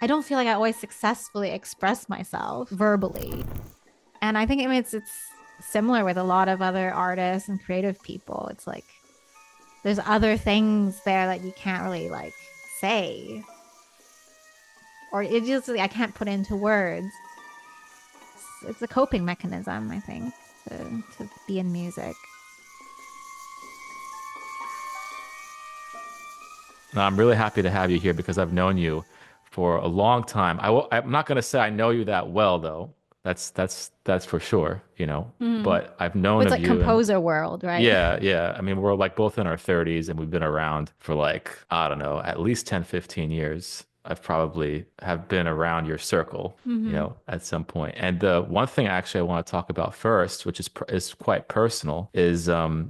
I don't feel like I always successfully express myself verbally. And I think it's similar with a lot of other artists and creative people. It's like there's other things there that you can't really like say, or it just I can't put into words. It's a coping mechanism, I think, to be in music. No, I'm really happy to have you here because I've known you for a long time. I'm not going to say I know you that well, though. That's for sure, you know. Mm. But I've known It's of like you, and composer world, right? yeah, yeah. I mean, we're like both in our 30s, and we've been around for like, I don't know, at least 10, 15 years. I've probably have been around your circle, you Mm-hmm. know, at some point. And the one thing actually I want to talk about first, which is quite personal, is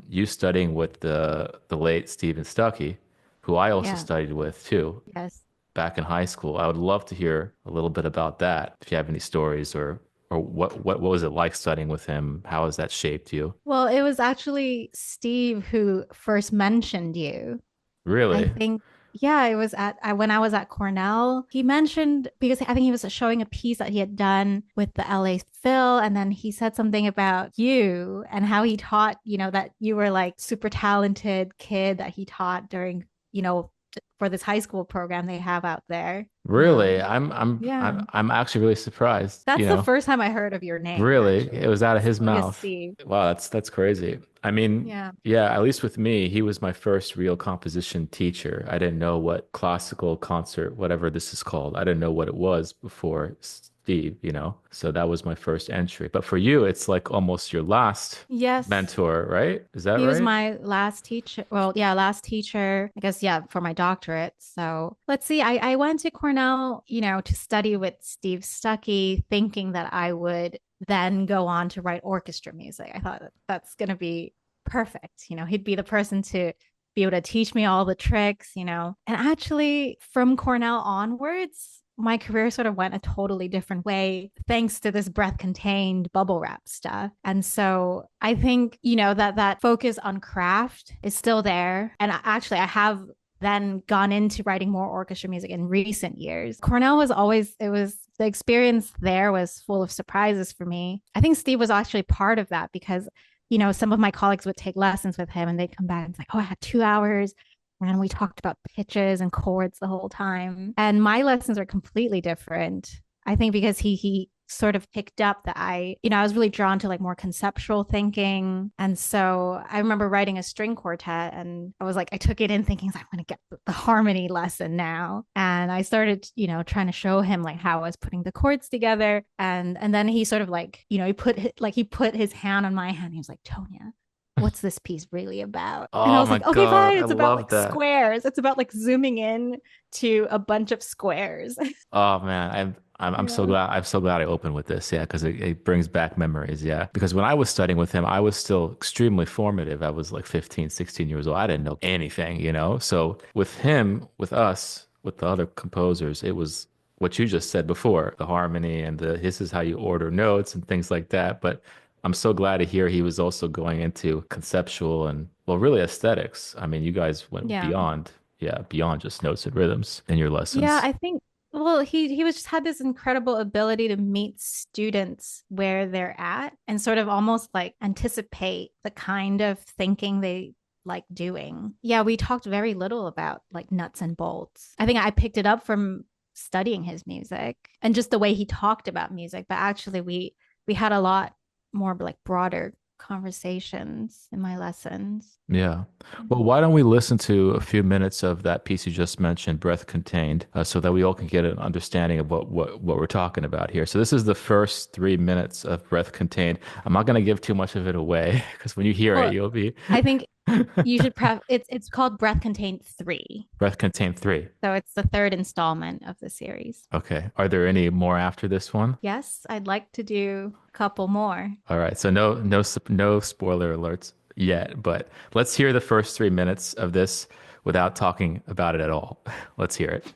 you studying with the late Stephen Stuckey, who I also Yeah. studied with too Yes. back in high school. I would love to hear a little bit about that. If you have any stories or what was it like studying with him? How has that shaped you? Well, it was actually Steve who first mentioned you. I Really? think, yeah, it was when I was at Cornell. He mentioned because I think he was showing a piece that he had done with the LA Phil, and then he said something about you and how he taught, that you were like super talented kid that he taught during, for this high school program they have out there. Really? I'm Yeah. I'm actually really surprised, you That's the know. first time I heard of your name, Really? It actually. was out of his Because mouth. Steve. Wow, that's crazy. I mean, Yeah. yeah, at least with me, he was my first real composition teacher. I didn't know what classical concert, whatever this is called. I didn't know what it was before Steve, you know. So that was my first entry. But for you, it's like almost your last Yes. mentor, right? Is that He was right? my last teacher. Well, yeah, last teacher, I guess, yeah, for my doctorate. So let's see. I went to Cornell, to study with Steve Stuckey, thinking that I would then go on to write orchestra music. I thought that's going to be perfect. He'd be the person to be able to teach me all the tricks. And actually, from Cornell onwards, my career sort of went a totally different way thanks to this breath contained bubble wrap stuff. And so I think, that focus on craft is still there. And actually, I have then gone into writing more orchestra music in recent years. Cornell was always, it was the experience there was full of surprises for me. I think Steve was actually part of that because, some of my colleagues would take lessons with him and they'd come back and say, oh, I had 2 hours and we talked about pitches and chords the whole time. And my lessons are completely different. I think because he sort of picked up that I was really drawn to like more conceptual thinking. And so I remember writing a string quartet and I was like, I took it in thinking I'm going to get the harmony lesson now. And I started, trying to show him like how I was putting the chords together. And then he sort of like, he put his hand on my hand. He was like, Tonia, what's this piece really about? And I Oh was my like, okay, God, fine. I It's about love like that. squares. It's about like zooming in to a bunch of squares. Oh man, I'm so Yeah. glad I opened with this. Yeah, because it brings back memories. Yeah, because when I was studying with him, I was still extremely formative. I was like 15, 16 years old. I didn't know anything, you know. So with him, with us, with the other composers, it was what you just said before, the harmony and the this is how you order notes and things like that. But I'm so glad to hear he was also going into conceptual and well, really aesthetics. I mean, you guys went Yeah. beyond, yeah, beyond just notes and rhythms in your Yeah, lessons. I think well, he was just had this incredible ability to meet students where they're at and sort of almost like anticipate the kind of thinking they like doing. Yeah, we talked very little about like nuts and bolts. I think I picked it up from studying his music and just the way he talked about music, but actually we had a lot more like broader conversations in my lessons. Yeah. Well, why don't we listen to a few minutes of that piece you just mentioned, Breath Contained, so that we all can get an understanding of what we're talking about here. So this is the first 3 minutes of Breath Contained. I'm not going to give too much of it away because when you hear it, Well, you'll be I think you should it's called Breath Contained 3. Breath Contained 3. So it's the third installment of the series. Okay. Are there any more after this one? Yes, I'd like to do a couple more. All right. So no spoiler alerts yet, but let's hear the first 3 minutes of this without talking about it at all. Let's hear it.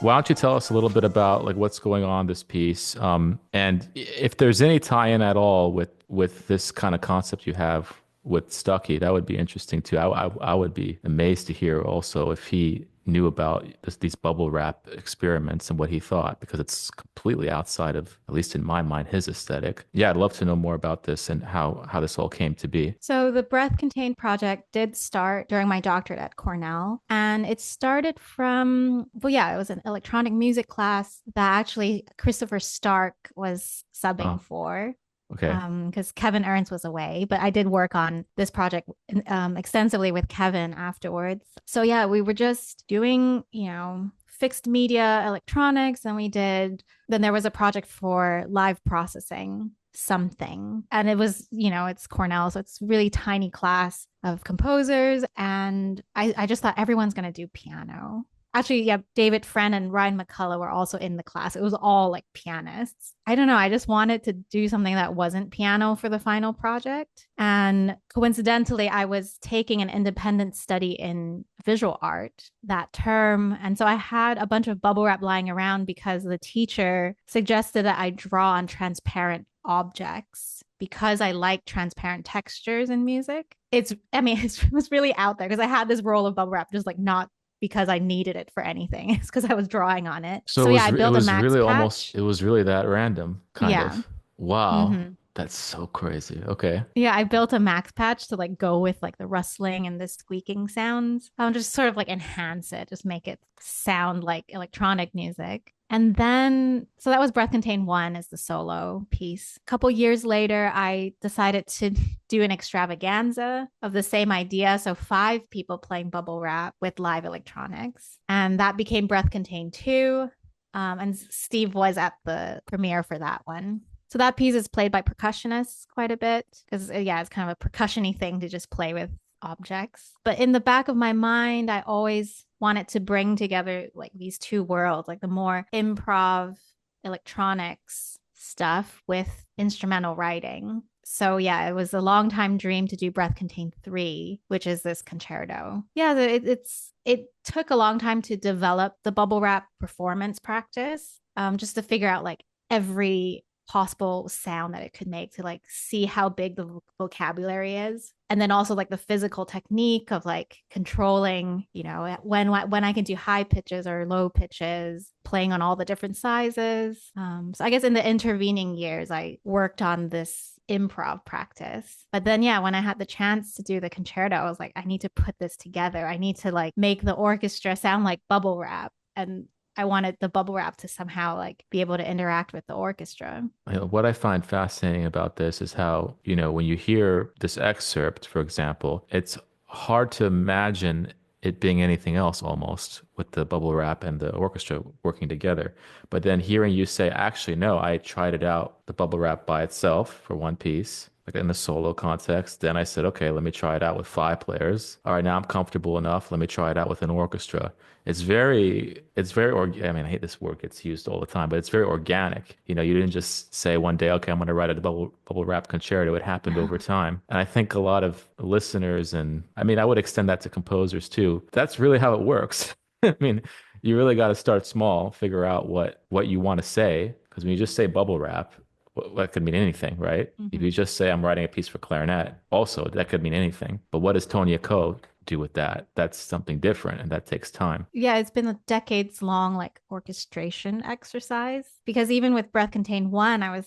Why don't you tell us a little bit about like what's going on in this piece, and if there's any tie-in at all with this kind of concept you have with Stucky, that would be interesting too. I would be amazed to hear also if he knew about these bubble wrap experiments and what he thought, because it's completely outside of, at least in my mind, his aesthetic. Yeah, I'd love to know more about this and how this all came to be. So the Breath Contained project did start during my doctorate at Cornell. And it started from, well, yeah, it was an electronic music class that actually Christopher Stark was subbing Oh, for, okay. because Kevin Ernst was away. But I did work on this project extensively with Kevin afterwards. So yeah, we were just doing, fixed media electronics, and then there was a project for live processing something. And it was, it's Cornell, so it's really tiny class of composers. And I just thought everyone's going to do piano. Actually, yeah, David Friend and Ryan McCullough were also in the class. It was all like pianists. I don't know. I just wanted to do something that wasn't piano for the final project. And coincidentally, I was taking an independent study in visual art that term. And so I had a bunch of bubble wrap lying around because the teacher suggested that I draw on transparent objects because I like transparent textures in music. It was really out there because I had this roll of bubble wrap just like not because I needed it for anything. It's because I was drawing on it. So So it yeah, was I it built a was max really almost patch. it was really that random, kind Yeah. of. Wow. Mm-hmm. That's so crazy. Okay. Yeah, I built a max patch to like go with like the rustling and the squeaking sounds. I'll just sort of like enhance it, just make it sound like electronic music. And then, so that was Breath Contain 1 as the solo piece. A couple years later, I decided to do an extravaganza of the same idea. So 5 people playing bubble wrap with live electronics. And that became Breath Contain 2. And Steve was at the premiere for that one. So that piece is played by percussionists quite a bit because, yeah, it's kind of a percussion-y thing to just play with objects. But in the back of my mind, I always wanted to bring together like these two worlds, like the more improv electronics stuff with instrumental writing. So yeah, it was a long time dream to do Breath Contained 3, which is this concerto. Yeah, it took a long time to develop the bubble wrap performance practice, just to figure out like every possible sound that it could make to like see how big the vocabulary is, and then also like the physical technique of like controlling, when I can do high pitches or low pitches, playing on all the different sizes. So I guess in the intervening years I worked on this improv practice, but then yeah, when I had the chance to do the concerto, I was like, I need to put this together. I need to like make the orchestra sound like bubble wrap, and I wanted the bubble wrap to somehow like be able to interact with the orchestra. What I find fascinating about this is how, when you hear this excerpt, for example, it's hard to imagine it being anything else almost with the bubble wrap and the orchestra working together. But then hearing you say, actually, no, I tried it out, the bubble wrap by itself for one piece, like in the solo context. Then I said, okay, let me try it out with 5 players. All right, now I'm comfortable enough. Let me try it out with an orchestra. I mean, I hate this word gets used all the time, but it's very organic. You didn't just say one day, okay, I'm going to write a bubble wrap concerto. It happened over time. And I think a lot of listeners, and I mean, I would extend that to composers too. That's really how it works. I mean, you really got to start small, figure out what you want to say. Because when you just say bubble wrap, That could mean anything, right? If you Hmm. just say I'm writing a piece for clarinet, also that could mean anything. But what does Tonia Ko do with that? That's something different, and that takes time. Yeah, it's been a decades long like orchestration exercise because even with Breath Contained One, I was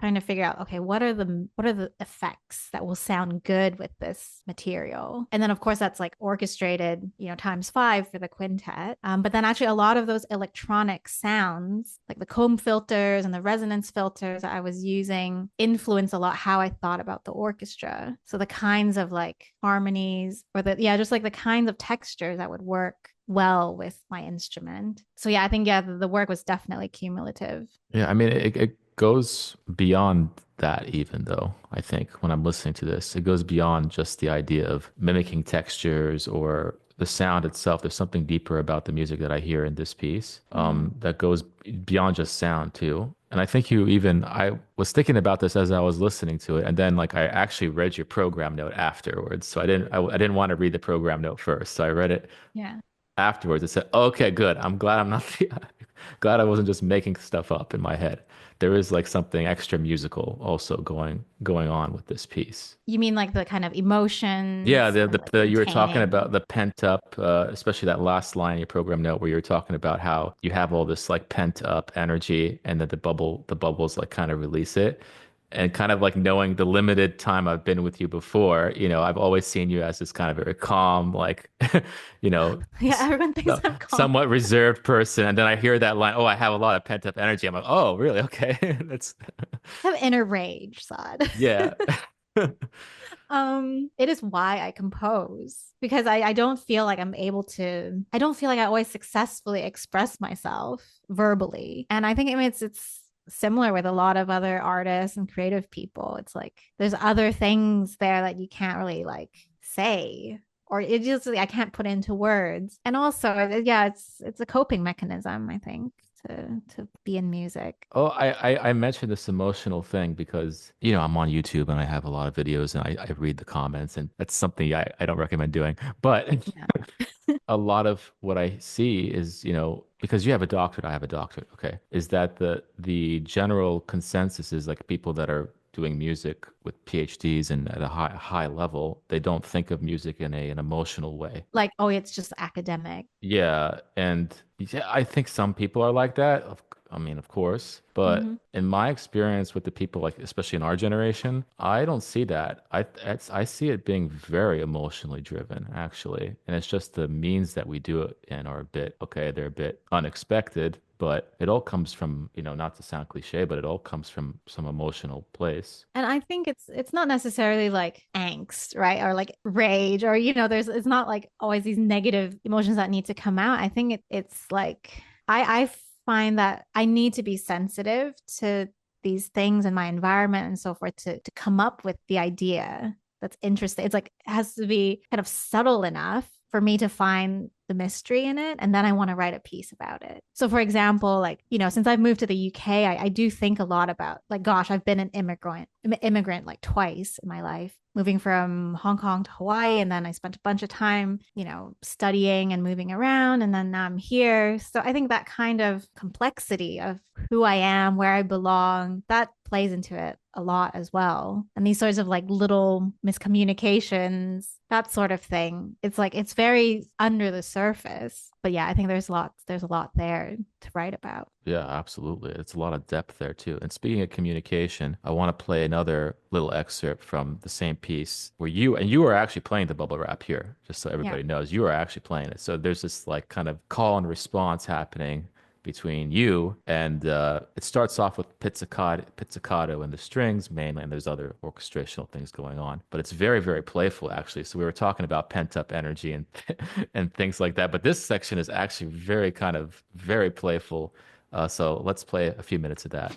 trying to figure out, okay, what are the effects that will sound good with this material? And then of course that's like orchestrated, times five for the quintet. But then actually a lot of those electronic sounds, like the comb filters and the resonance filters that I was using, influence a lot how I thought about the orchestra. So the kinds of like harmonies or just like the kinds of textures that would work well with my instrument. So yeah, I think the work was definitely cumulative. Yeah, I mean, it goes beyond that, even though I think when I'm listening to this, it goes beyond just the idea of mimicking textures or the sound itself. There's something deeper about the music that I hear in this piece Mm. that goes beyond just sound, too. And I think I was thinking about this as I was listening to it. And then, like, I actually read your program note afterwards. So I didn't want to read the program note first. So I read it Yeah. afterwards. I said, okay, good. I'm glad I'm not glad I wasn't just making stuff up in my head. There is like something extra musical also going on with this piece. You mean like the kind of Yeah, emotions and like you were talking about containing. the pent up, especially that last line in your program note where you were talking about how you have all this like pent up energy, and that the bubbles like kind of release it. And kind of like knowing the limited time I've been with you before, I've always seen you as this kind of very calm, like, you know, Yeah, everyone thinks I'm calm. somewhat reserved person. And then I hear that line, oh, I have a lot of pent up energy. I'm like, oh, really? Okay. That's, I have inner rage, Saad. yeah. It is why I compose because I don't feel like I don't feel like I always successfully express myself verbally. And I think it's similar with a lot of other artists and creative people. It's like there's other things there that you can't really like say or it just I can't put into words. And also, yeah, it's a coping mechanism, I think, to be in music. Oh, I mentioned this emotional thing because, I'm on YouTube and I have a lot of videos and I read the comments, and that's something I don't recommend doing. But Yeah. a lot of what I see is, because you have a doctorate, I have a doctorate, okay, is that the general consensus is like people that are doing music with PhDs and at a high level, they don't think of music in an emotional way. Like, oh, it's just academic. Yeah, and yeah, I think some people are like that. I mean, of course, but Hmm. in my experience with the people, like especially in our generation, I don't see that. I see it being very emotionally driven, actually, and it's just the means that we do it in are a bit okay. They're a bit unexpected, but it all comes from, not to sound cliche, but it all comes from some emotional place. And I think it's not necessarily like angst, right? Or like rage or there's it's not like always these negative emotions that need to come out. I think it's like I find that I need to be sensitive to these things in my environment and so forth to come up with the idea that's interesting. It's like it has to be kind of subtle enough for me to find the mystery in it. And then I want to write a piece about it. So, for example, like, since I've moved to the UK, I do think a lot about, like, gosh, I've been an immigrant like twice in my life, moving from Hong Kong to Hawaii. And then I spent a bunch of time, studying and moving around. And then now I'm here. So I think that kind of complexity of who I am, where I belong, that plays into it a lot as well. And these sorts of like little miscommunications, that sort of thing. It's like it's very under the surface. But yeah, I think there's a lot there to write about. Yeah, absolutely. It's a lot of depth there too. And speaking of communication, I want to play another little excerpt from the same piece where you are actually playing the bubble wrap here, just so Yeah. everybody knows you are actually playing it. So there's this like kind of call and response happening between you, and it starts off with pizzicato and the strings mainly, and there's other orchestrational things going on, but it's very, very playful actually. So we were talking about pent up energy and and things like that, but this section is actually very kind of very playful. So let's play a few minutes of that.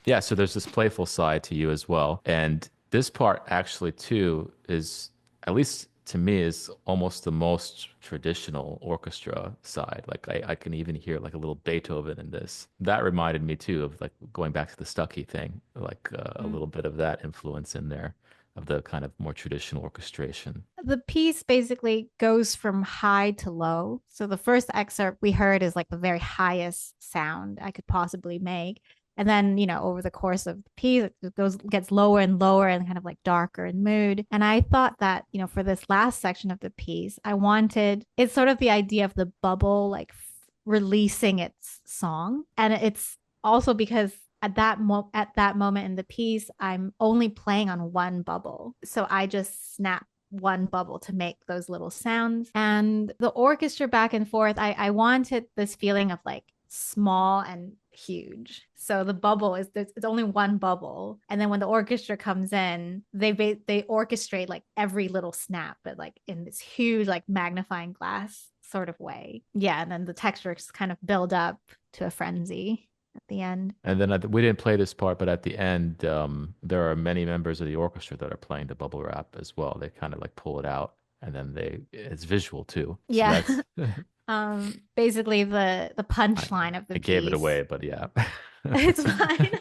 Yeah, so there's this playful side to you as well. And this part actually too is, at least to me, is almost the most traditional orchestra side. Like I can even hear like a little Beethoven in this. That reminded me too of like going back to the Stucky thing, like a little bit of that influence in there of the kind of more traditional orchestration. The piece basically goes from high to low. So the first excerpt we heard is like the very highest sound I could possibly make. And then, over the course of the piece, it gets lower and lower and kind of like darker in mood. And I thought that, for this last section of the piece, it's sort of the idea of the bubble, like releasing its song. And it's also because at that moment in the piece, I'm only playing on one bubble. So I just snap one bubble to make those little sounds. And the orchestra back and forth, I wanted this feeling of like small and huge. So the bubble it's only one bubble, and then when the orchestra comes in, they orchestrate like every little snap, but like in this huge like magnifying glass sort of way. Yeah, and then the textures kind of build up to a frenzy at the end. And then we didn't play this part, but at the end, there are many members of the orchestra that are playing the bubble wrap as well. They kind of like pull it out, and then it's visual too. So Yeah. that's Basically the punchline of the I gave it piece. away, but yeah. It's fine.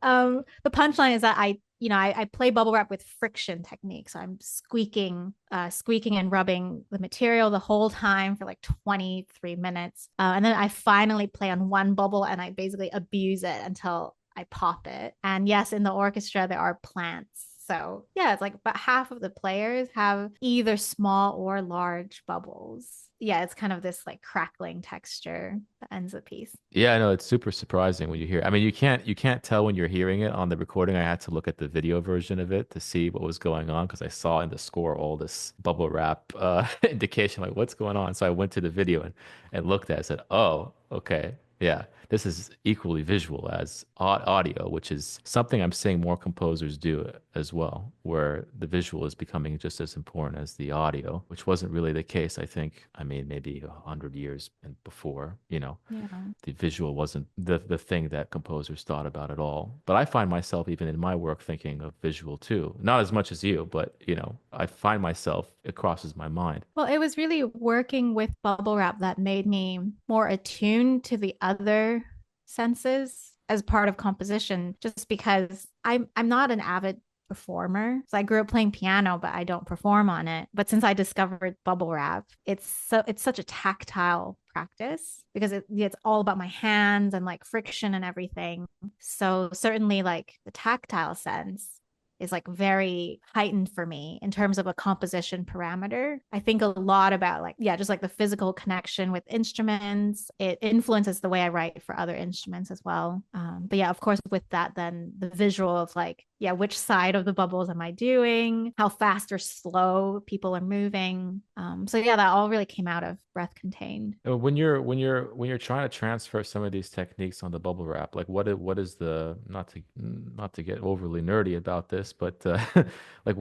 The punchline is that I play bubble wrap with friction technique. So I'm squeaking and rubbing the material the whole time for like 23 minutes. And then I finally play on one bubble and I basically abuse it until I pop it. And yes, in the orchestra, there are plants. So yeah, it's like about half of the players have either small or large bubbles. Yeah, it's kind of this like crackling texture that ends the piece. Yeah, I know it's super surprising when you hear. I mean, you can't tell when you're hearing it on the recording. I had to look at the video version of it to see what was going on because I saw in the score all this bubble wrap indication like what's going on. So I went to the video and looked at it and said, "Oh, okay. Yeah, this is equally visual as audio, which is something I'm seeing more composers do as well, where the visual is becoming just as important as the audio, which wasn't really the case, I think. I mean, maybe 100 years and before, Yeah. the visual wasn't the thing that composers thought about at all. But I find myself even in my work thinking of visual too. Not as much as you, but I find myself it crosses my mind. Well, it was really working with bubble wrap that made me more attuned to the other senses as part of composition, just because I'm not an avid performer. So I grew up playing piano, but I don't perform on it. But since I discovered bubble wrap, it's such a tactile practice because it's all about my hands and like friction and everything. So certainly like the tactile sense is like very heightened for me in terms of a composition parameter. I think a lot about like, yeah, just like the physical connection with instruments. It influences the way I write for other instruments as well. But yeah, of course, with that, then the visual of like yeah, which side of the bubbles am I doing? How fast or slow people are moving. So yeah, that all really came out of breath contained. When you're trying to transfer some of these techniques on the bubble wrap, like what is the not to get overly nerdy about this, but like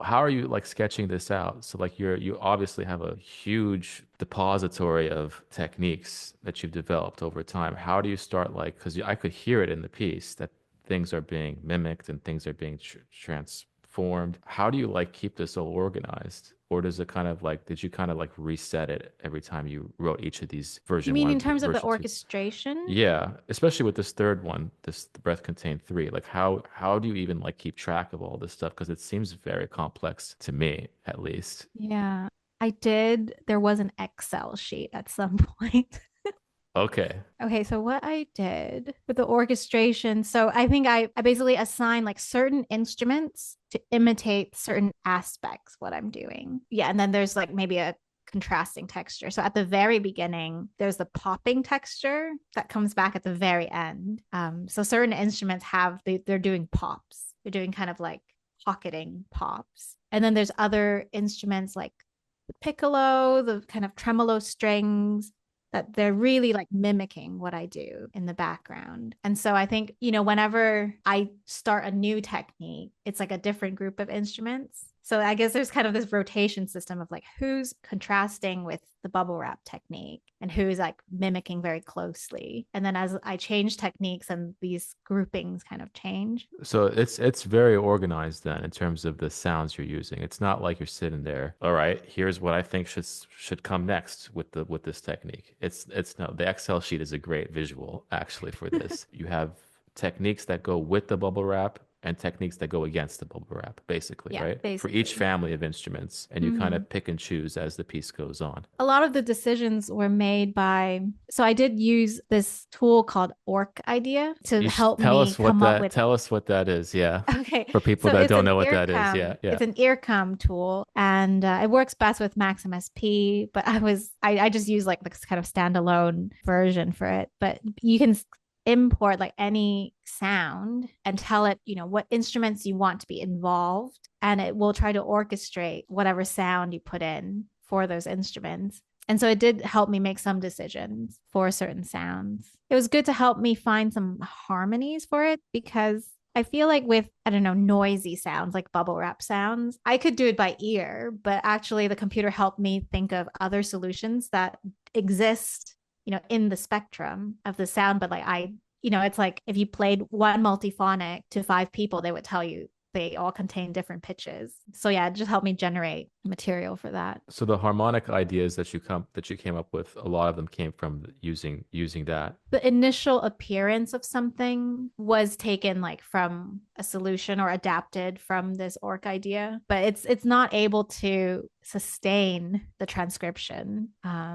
how are you like sketching this out? So like you obviously have a huge depository of techniques that you've developed over time. How do you start like because I could hear it in the piece that things are being mimicked and things are being transformed. How do you like keep this all organized? Or does it kind of like, did you kind of like reset it every time you wrote each of these You version mean one, in terms of the version two? orchestration? Yeah, especially with this third one, this the breath contained three. Like how do you even like keep track of all this stuff? Because it seems very complex to me, at least. Yeah, I did. There was an Excel sheet at some point. Okay. Okay, so what I did with the orchestration, so I think I basically assign like certain instruments to imitate certain aspects what I'm doing. Yeah, and then there's like maybe a contrasting texture. So at the very beginning, there's the popping texture that comes back at the very end. So certain instruments they're doing pops. They're doing kind of like pocketing pops. And then there's other instruments like the piccolo, the kind of tremolo strings that they're really like mimicking what I do in the background. And so I think, whenever I start a new technique, it's like a different group of instruments. So I guess there's kind of this rotation system of like who's contrasting with the bubble wrap technique and who's like mimicking very closely. And then as I change techniques and these groupings kind of change. So it's very organized then in terms of the sounds you're using. It's not like you're sitting there, all right, here's what I think should come next with this technique. It's no, the Excel sheet is a great visual actually for this. You have techniques that go with the bubble wrap and techniques that go against the bubble wrap, basically, Yeah, right? For each basically. family of instruments, and you kind Mm-hmm. of pick and choose as the piece goes on. A lot of the decisions were made by, so I did use this tool called Orc Idea to You should help me come up with. tell us what that is, yeah. Okay, For people so that it's don't an know what that is, earcom. yeah, yeah. It's an earcom tool, and it works best with Maxim SP. But I just use like this kind of standalone version for it. But you can import like any sound and tell it, what instruments you want to be involved, and it will try to orchestrate whatever sound you put in for those instruments. And so it did help me make some decisions for certain sounds. It was good to help me find some harmonies for it because I feel like with, I don't know, noisy sounds like bubble wrap sounds, I could do it by ear, but actually the computer helped me think of other solutions that exist, in the spectrum of the sound. But like it's like if you played one multiphonic to five people, they would tell you they all contain different pitches. So yeah, it just helped me generate material for that. So the harmonic ideas that you came up with, a lot of them came from using that. The initial appearance of something was taken like from a solution or adapted from this orc idea, but it's not able to sustain the transcription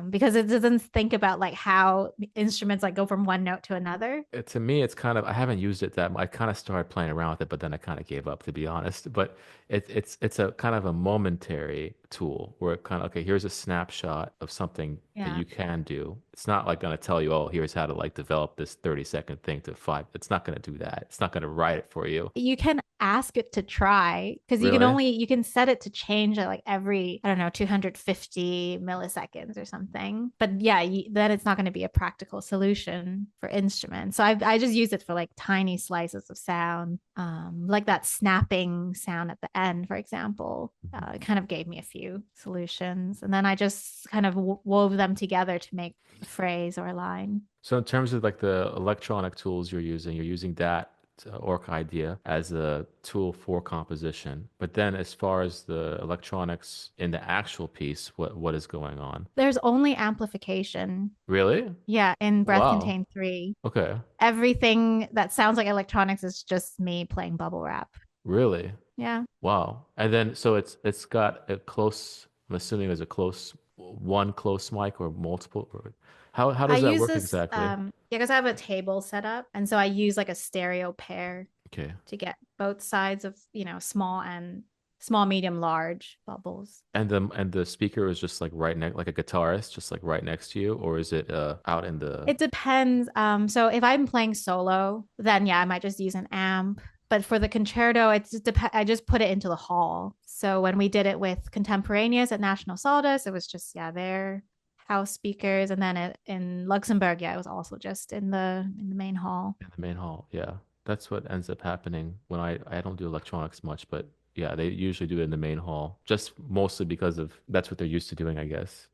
because it doesn't think about like how instruments like go from one note to another. To me, it's kind of I haven't used it that much. I kind of started playing around with it, but then I kind of gave up, to be honest. But it's a kind of a momentary tool where it kind of okay, here's a snapshot of something that Yeah. you can do. It's not like going to tell you, oh, here's how to like develop this 30-second thing to five. It's not going to do that. It's not going to write it for you. You can ask it to try because Really? you can set it to change at like every, I don't know, 250 milliseconds or something. But yeah, then it's not going to be a practical solution for instruments. So I just use it for like tiny slices of sound, like that snapping sound at the end, for example. It kind of gave me a few solutions. And then I just kind of wove them together to make a phrase or a line. So in terms of like the electronic tools you're using that Orc idea as a tool for composition. But then as far as the electronics in the actual piece, what is going on? There's only amplification. Really? Yeah, in Breath Wow. Contain 3. Okay. Everything that sounds like electronics is just me playing bubble wrap. Really? Yeah. Wow. And then so it's got a close, I'm assuming there's a close one close mic or multiple or how I does that use work this exactly? yeah, because I have a table set up and so I use like a stereo pair Okay. to get both sides of, small and small, medium, large bubbles. And the speaker is just like right next like a guitarist, just like right next to you, or is it out in the It depends. So if I'm playing solo, then yeah, I might just use an amp. But for the concerto, it's just I just put it into the hall. So when we did it with contemporaneous at National Saldus, it was just yeah, their house speakers, and then in Luxembourg, yeah, it was also just in the main hall. In the main hall, yeah. That's what ends up happening when I don't do electronics much, but yeah, they usually do it in the main hall, just mostly because of that's what they're used to doing, I guess.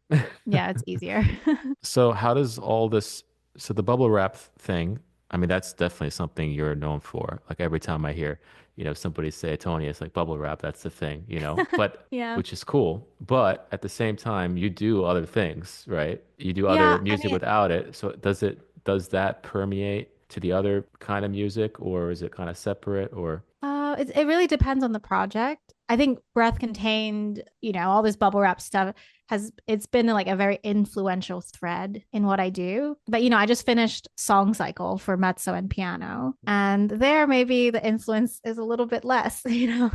Yeah, it's easier. So how does all this, so the bubble wrap thing, I mean, that's definitely something you're known for. Like every time I hear, somebody say Tony, it's like bubble wrap, that's the thing. But Yeah. which is cool. But at the same time, you do other things, right? You do other Yeah, I music mean, without it. So does that permeate to the other kind of music, or is it kind of separate or it really depends on the project. I think Breath Contained, all this bubble wrap stuff it's been like a very influential thread in what I do. But I just finished Song Cycle for mezzo and piano, and there maybe the influence is a little bit less. yeah.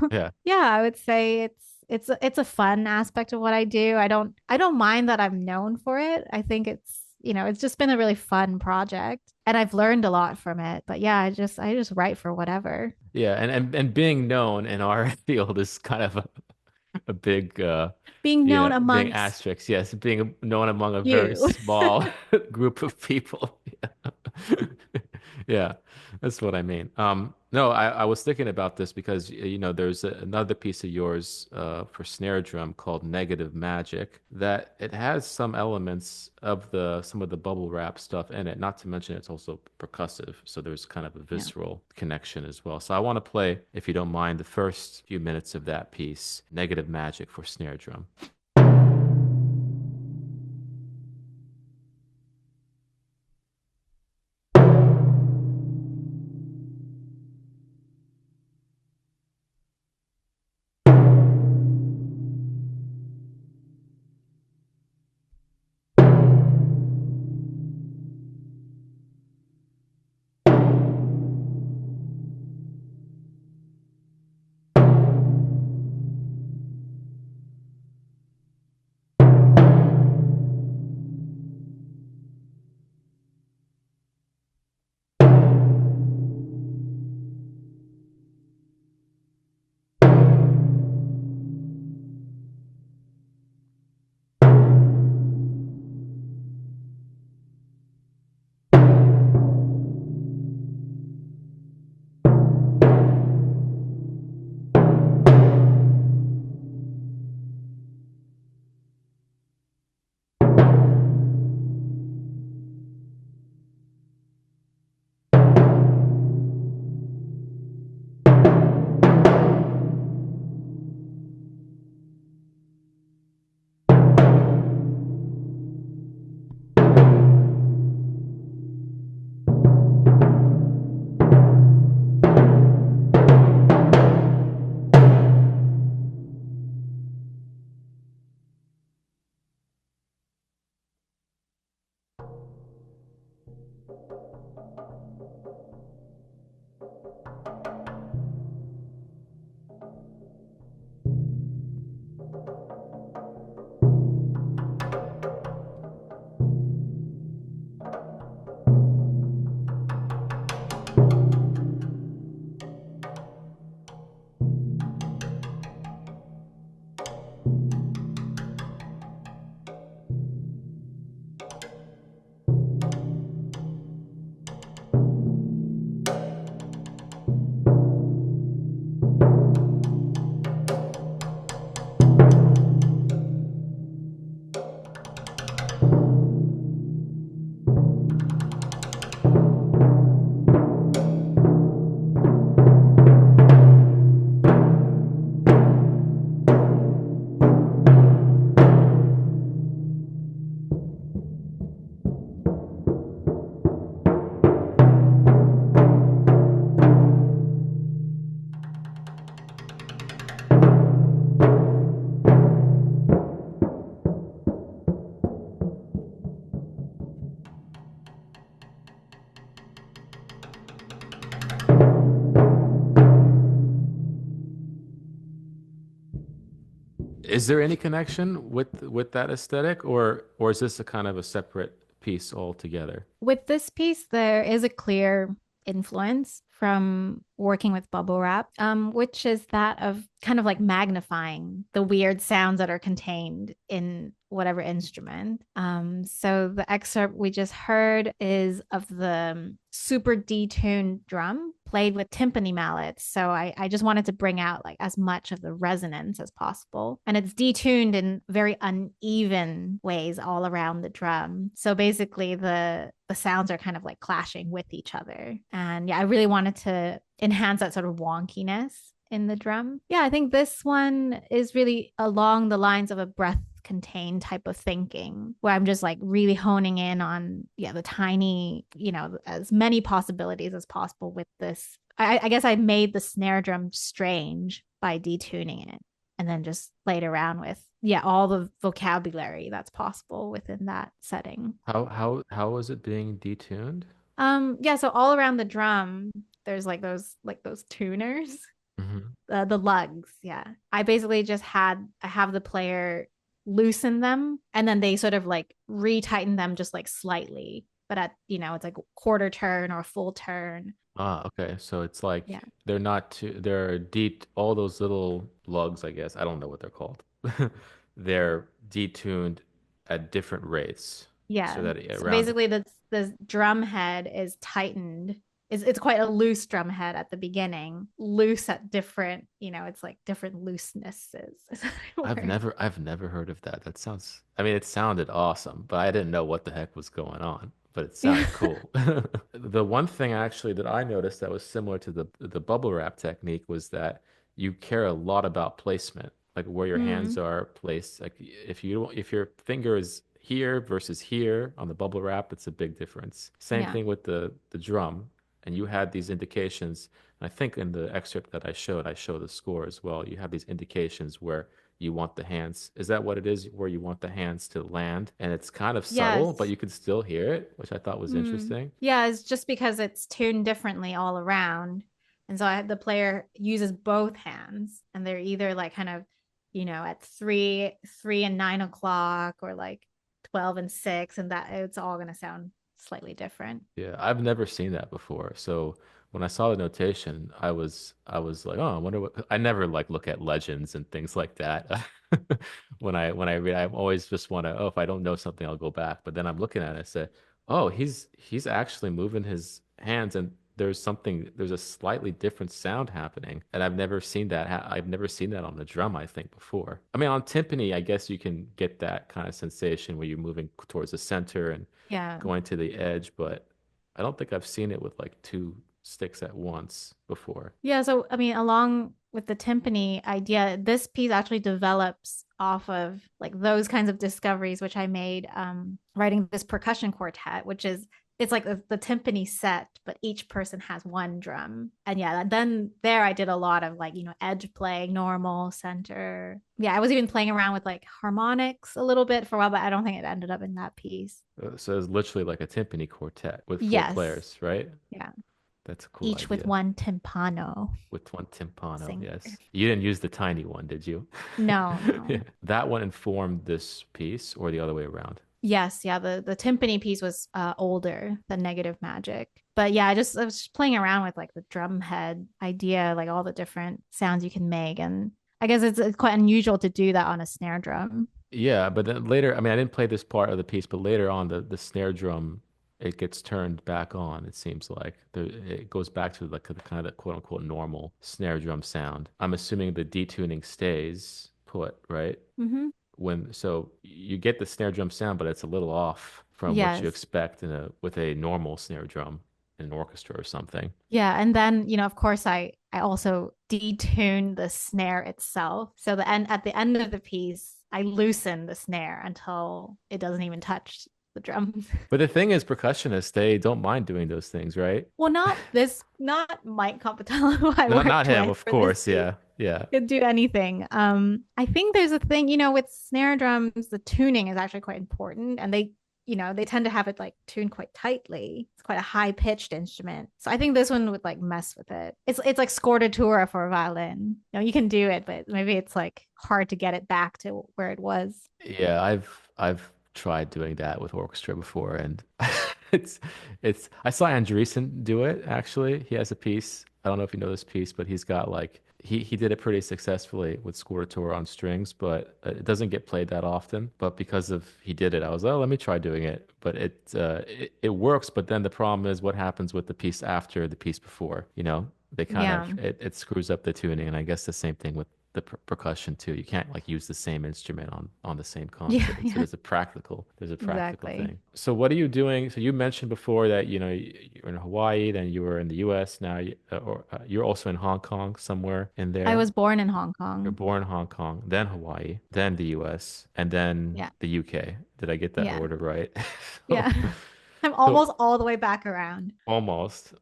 Yeah, I would say it's a fun aspect of what I do. I don't mind that I'm known for it. I think it's just been a really fun project and I've learned a lot from it. But yeah, I just write for whatever. Yeah, and being known in our field is kind of a big Being known being amongst asterisks, yes, being known among a very you. small group of people. Yeah. Yeah, that's what I mean. No, I was thinking about this because there's another piece of yours for snare drum called Negative Magic that it has some elements of the some of the bubble wrap stuff in it. Not to mention it's also percussive, so there's kind of a Yeah. visceral connection as well. So I want to play, if you don't mind, the first few minutes of that piece, Negative Magic for snare drum. Is there any connection with that aesthetic, or is this a kind of a separate piece altogether? With this piece, there is a clear influence from working with bubble wrap, which is that of kind of like magnifying the weird sounds that are contained in whatever instrument. So the excerpt we just heard is of the super detuned drum played with timpani mallets. So I just wanted to bring out like as much of the resonance as possible. And it's detuned in very uneven ways all around the drum. So basically the sounds are kind of like clashing with each other. And yeah, I really wanted to enhance that sort of wonkiness in the drum. Yeah, I think this one is really along the lines of a breath contained type of thinking where I'm just like really honing in on the tiny, as many possibilities as possible with this. I guess I made the snare drum strange by detuning it and then just played around with all the vocabulary that's possible within that setting. How was it being detuned? So all around the drum there's like those tuners, Hmm. the lugs. Yeah, I basically I have the player loosen them and then they sort of like retighten them just like slightly, but at it's like a quarter turn or a full turn. Ah, okay. So it's like Yeah. they're not too, they're deep, all those little lugs, I guess. I don't know what they're called. They're detuned at different rates so Yeah. that So around, basically the drum head is tightened. It's quite a loose drum head at the beginning, loose at different, it's like different loosenesses. Is that a word? I've never heard of that. That sounds, I mean, it sounded awesome, but I didn't know what the heck was going on, but it Yeah. sounded cool. The one thing actually that I noticed that was similar to the bubble wrap technique was that you care a lot about placement, like where your hands Mm, are placed. Like if your finger is here versus here on the bubble wrap, it's a big difference. Same yeah. thing with the drum, and you had these indications. I think in the excerpt that I show the score as well. You have these indications where you want the hands. Is that what it is? Where you want the hands to land? And it's kind of subtle, but Yes. you can still hear it, which I thought was Mm. interesting. Yeah, it's just because it's tuned differently all around. And so the player uses both hands and they're either like kind of, at 3 and 9 o'clock or like 12 and 6, and that it's all going to sound slightly different. Yeah, I've never seen that before. So when I saw the notation, I was like, oh, I wonder what. I never like look at legends and things like that. When I read, I always just want to. Oh, if I don't know something, I'll go back. But then I'm looking at it, I said, oh, he's actually moving his hands, and there's a slightly different sound happening, and I've never seen that. I've never seen that on the drum, I think, before. I mean, on timpani, I guess you can get that kind of sensation where you're moving towards the center and Yeah. going to the edge, but I don't think I've seen it with like two sticks at once before. Yeah. So, I mean, along with the timpani idea, this piece actually develops off of like those kinds of discoveries, which I made writing this percussion quartet, which is it's like the timpani set, but each person has one drum. And yeah, then there I did a lot of like, edge playing, normal, center. Yeah, I was even playing around with like harmonics a little bit for a while, but I don't think it ended up in that piece. So it's literally like a timpani quartet with four Yes. players, right? Yeah. That's a cool Each with idea. one timpano With one timpano, singer. yes. You didn't use the tiny one, did you? No, Yeah. no. That one informed this piece or the other way around? Yes, yeah, the timpani piece was older than Negative Magic. But yeah, I was just playing around with like the drum head idea, like all the different sounds you can make. And I guess it's quite unusual to do that on a snare drum. Yeah, but then later, I mean, I didn't play this part of the piece, but later on, the snare drum it gets turned back on. It seems like it goes back to like the kind of quote unquote normal snare drum sound. I'm assuming the detuning stays put, right? Hmm. When so you get the snare drum sound, but it's a little off from what you Yes. expect in a with a normal snare drum in an orchestra or something. Yeah, and then of course, I also detune the snare itself. So at the end of the piece, I loosen the snare until it doesn't even touch the drums. But the thing is, percussionists, they don't mind doing those things, right? Well, not Mike Compatello, who I Not worked him, with of for this course. piece. Yeah, yeah. Could do anything. I think there's a thing, with snare drums, the tuning is actually quite important, and they tend to have it like tuned quite tightly. It's quite a high pitched instrument, so I think this one would like mess with it. It's like scordatura for a violin. You can do it, but maybe it's like hard to get it back to where it was. Yeah, I've tried doing that with orchestra before, and It's I saw Andreessen do it actually. He has a piece. I don't know if you know this piece, but he's got like he did it pretty successfully with Scordatura on strings, but it doesn't get played that often. But because of he did it, I was, oh, let me try doing it. But it works, but then the problem is what happens with the piece after the piece before, you know? They kind of Yeah. it screws up the tuning, and I guess the same thing with the percussion too. You can't like use the same instrument on the same Yeah. concert. So Yeah. there's a practical Exactly. thing. So what are you doing? So you mentioned before that you're in Hawaii, then you were in the U.S. Now, you're also in Hong Kong somewhere in I there. was born in Hong You're Kong. born in Hong Kong, then Hawaii, then the U.S., and then Yeah. the UK. Did I get that Yeah. order right? Yeah. So, I'm so almost all the way back around. almost.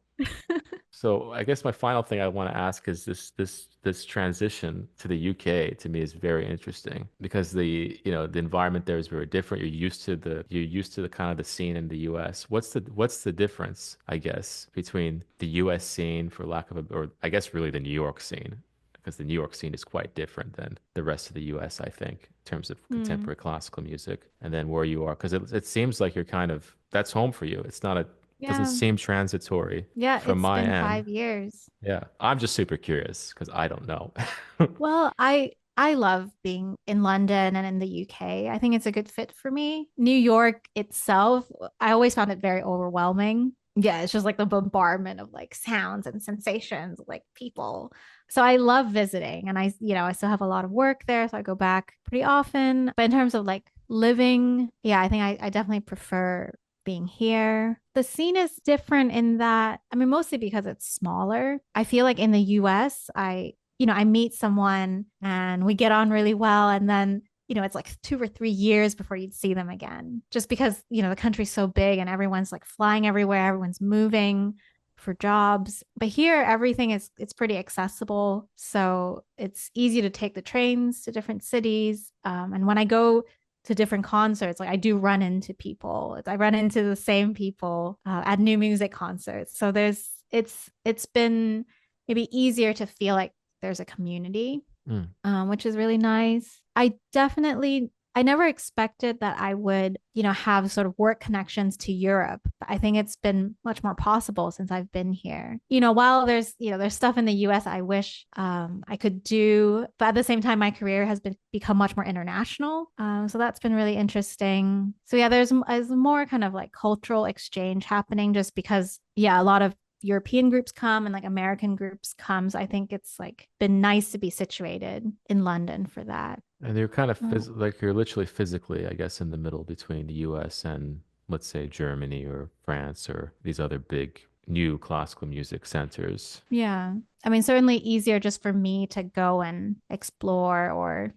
So I guess my final thing I want to ask is this transition to the UK to me is very interesting because the environment there is very different. You're used to the kind of the scene in the US. What's the difference, I guess, between the US scene for lack of a or I guess really the New York scene because the New York scene is quite different than the rest of the US, I think, in terms of Hmm. contemporary classical music. And then where you are, because it seems like you're kind of that's home for you. It's not a doesn't Yeah. seem transitory Yeah. from It's my been end. 5 years. Yeah, I'm just super curious because I don't know. Well, I love being in London and in the UK. I think it's a good fit for me. New York itself, I always found it very overwhelming. Yeah, it's just like the bombardment of like sounds and sensations, like people. So I love visiting and I still have a lot of work there, so I go back pretty often. But in terms of like living, yeah, I think I definitely prefer being here. The scene is different in that, I mean, mostly because it's smaller. I feel like in the US, I meet someone and we get on really well. And then, it's like 2 or 3 years before you'd see them again, just because, the country's so big and everyone's like flying everywhere, everyone's moving for jobs. But here, everything it's pretty accessible. So it's easy to take the trains to different cities. And when I go to different concerts, like I do run into people. I run into the same people at new music concerts. So it's been maybe easier to feel like there's a community, Mm. which is really nice. I never expected that I would, have sort of work connections to Europe. But I think it's been much more possible since I've been here. While there's stuff in the US I wish I could do, but at the same time, my career has become much more international. So that's been really interesting. So yeah, there's more kind of like cultural exchange happening just because, yeah, a lot of European groups come and like American groups comes. I think it's like been nice to be situated in London for that. And you're kind of Uh, like you're literally physically, I guess, in the middle between the US and let's say Germany or France or these other big new classical music centers. yeah. I mean, certainly easier just for me to go and explore or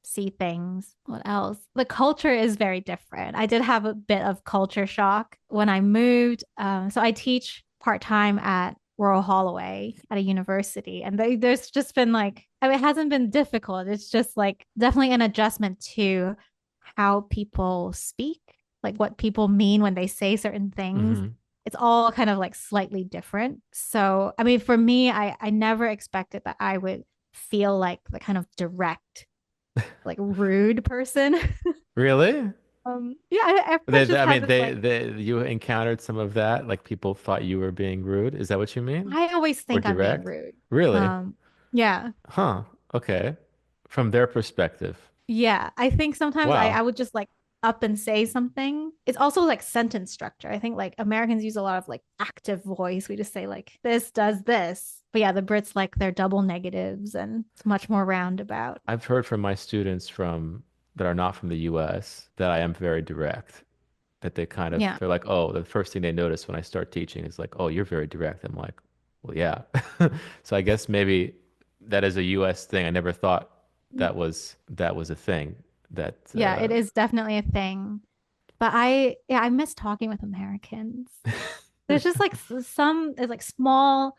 see things. What else? The culture is very different. I did have a bit of culture shock when I moved. So I teach part time at Royal Holloway at a university, and there's just been like, I mean, it hasn't been difficult. It's just like definitely an adjustment to how people speak, like what people mean when they say certain things. Hmm. It's all kind of like slightly different. So, I mean, for me, I never expected that I would feel like the kind of direct like rude person. Really? Yeah, I first just I had mean, this like you encountered some of that, like people thought you were being rude. Is that what you mean? I always Or think I'm being direct? rude. Really? Um, yeah. Huh. Okay. From their perspective. Yeah. I think sometimes I Wow. would just like up and say something. It's also like sentence structure. I think like Americans use a lot of like active voice. We just say like this does this. But yeah, the Brits like their double negatives and it's much more roundabout. I've heard from my students from that are not from the US that I am very direct. That they kind of Yeah. they're like, oh, the first thing they notice when I start teaching is like, oh, you're very direct. I'm like, well, yeah. So I guess maybe that is a US thing. I never thought that was a thing. That Yeah, it is definitely a thing. But I miss talking with Americans. There's just like some there's like small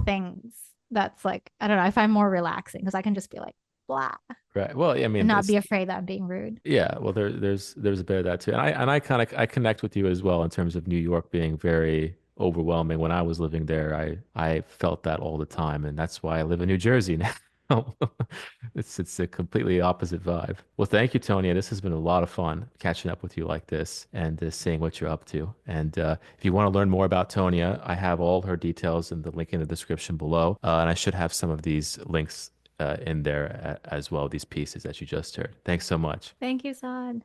things that's like I don't know, I find more relaxing because I can just be like blah right. Well, I and mean, not be it's afraid that I'm being rude. yeah. Well, there's a bit of that too, and I kind of I connect with you as well in terms of New York being very overwhelming. When I was living there, I felt that all the time, and that's why I live in New Jersey now. It's a completely opposite vibe. Well, thank you, Tonya. This has been a lot of fun catching up with you like this and seeing what you're up to. And if you want to learn more about Tonya, I have all her details in the link in the description below. And I should have some of these links in there as well, these pieces that you just heard. Thanks so much. Thank you, Saad.